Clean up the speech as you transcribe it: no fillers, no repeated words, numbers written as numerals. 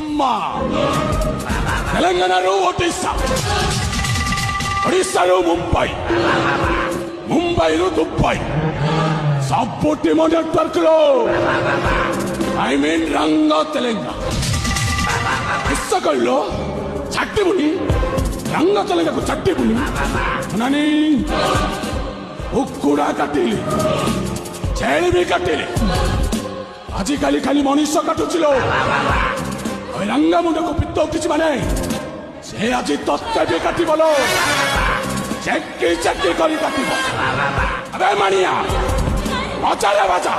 ఖమ్మా తెలంగాణలో ఒడిస్సా ఒడిస్సాలో ముంబై ముంబైలో Dubai సబ్బుటి network లో ఐ మీన్ రంగా తెలంగాణ పుస్తకంలో చట్టిముని ರಂಗ ತೆಲಂಗಾಣକୁ ಚಟ್ಟಿಬುನಿ ನಾನಿ ಉಕ್ಕುಡ କାଟିଲି ଛେଳି ବି କାଟିଲି ଆଜିକାଲି ଖାଲି ମଣିଷ କାଟୁছিল ওই রাঙ্গা মুন্ডକୁ ପିତ୍ତ କିଛି ମାନେ ସେ ଆଜି ତତେ ବି କାଟିବ ଲୋ ଚେକି ଚେକି କରି କାଟିବ ଆବେ ମାଣିଆ ବାଜା ରେ ବାଜା